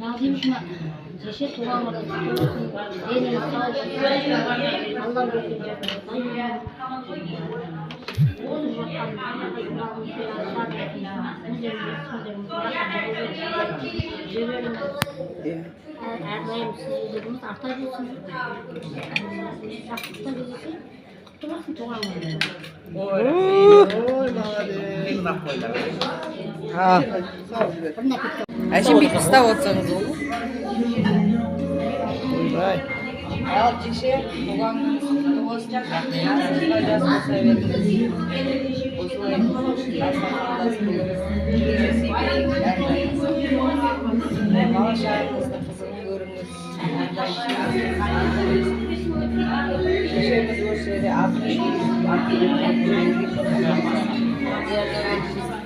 Razıyım şuna. Çeşit tuğla var. Elini sağ olsun. Allah razı Erdoğan siz yüzünüz artabilirsiniz. Saklıkta gözükür. Kutlamasın tuğla var. Ha. Şimdi kısta olsanız olur. Vay. Al kişi babamın üstünde olacak. Yazmayacağız bu severiniz. Uzun. Bana şarkımızda kızını görünür. Şişemiz o şeyde 60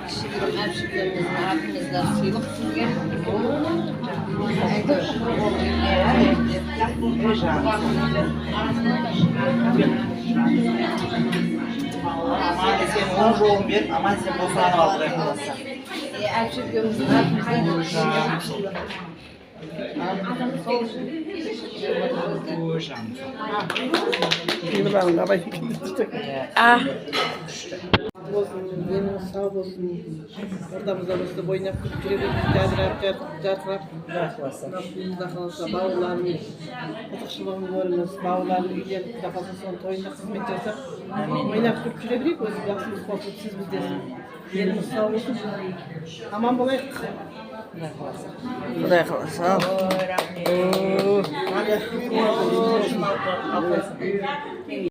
kişilerin hemşirelerimizin abimizler sıyılıp sizge Aman sen 10 bir, aman sen bu sana aldırayım olsa. hemşirelerimizin abimizler Yine ben de bay. Ah. Olsun, yemin sağ olsun. Orada boyuna kültürü cadırap. Nasılında kalsa bağlarını, otakşılığını görünüz, bağlarını gidelim. Kalsa son toyunda hizmet yapsak. Boyuna kültürü bilip özü yapsınız, korkup siz bizdesin. Yerimiz sağ olsun. Aman bulayık. Buraya kalırsa. Hadi.